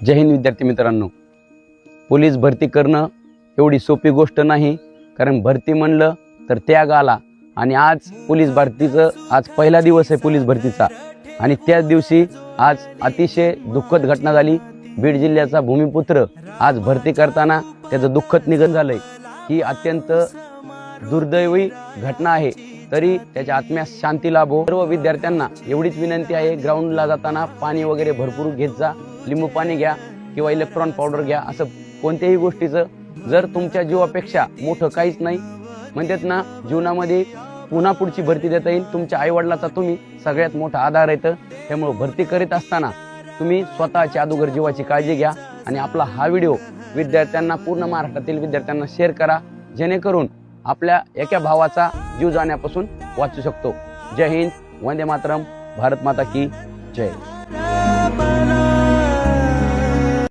जय हिंद विद्यार्थी मित्रांनो, पोलीस भरती करणं एवढी सोपी गोष्ट नाही। कारण भरती म्हणलं तर त्याग आला आणि आज पोलीस भरतीचं आज पहिला दिवस आहे पोलीस भरतीचा। आणि त्याच दिवशी आज अतिशय दुःखद घटना झाली। बीड जिल्ह्याचा भूमिपुत्र आज भरती करताना त्याचं दुःखद निधन झालंय। ही अत्यंत दुर्दैवी घटना आहे, तरी त्याच्या आत्म्यास शांती लाभो। सर्व विद्यार्थ्यांना एवढीच विनंती आहे, ग्राउंडला जाताना पाणी वगैरे भरपूर घेत जा, लिंबू पाणी घ्या किंवा इलेक्ट्रॉन पावडर घ्या। असं कोणत्याही गोष्टीचं जर तुमच्या जीवापेक्षा मोठं काहीच नाही म्हणतात ना, जीवनामध्ये पुन्हा पुढची भरती देता येईल। तुमच्या आईवडिलाचा तुम्ही सगळ्यात मोठा आधार आहे। त्यामुळे भरती करीत असताना तुम्ही स्वतःच्या अगोदर जीवाची काळजी घ्या आणि आपला हा व्हिडिओ विद्यार्थ्यांना, पूर्ण महाराष्ट्रातील विद्यार्थ्यांना शेअर करा, जेणेकरून आपल्या एका भावाचा जीव जाण्यापासून वाचू शकतो। जय हिंद, वंदे मातरम, भारत माता की जय।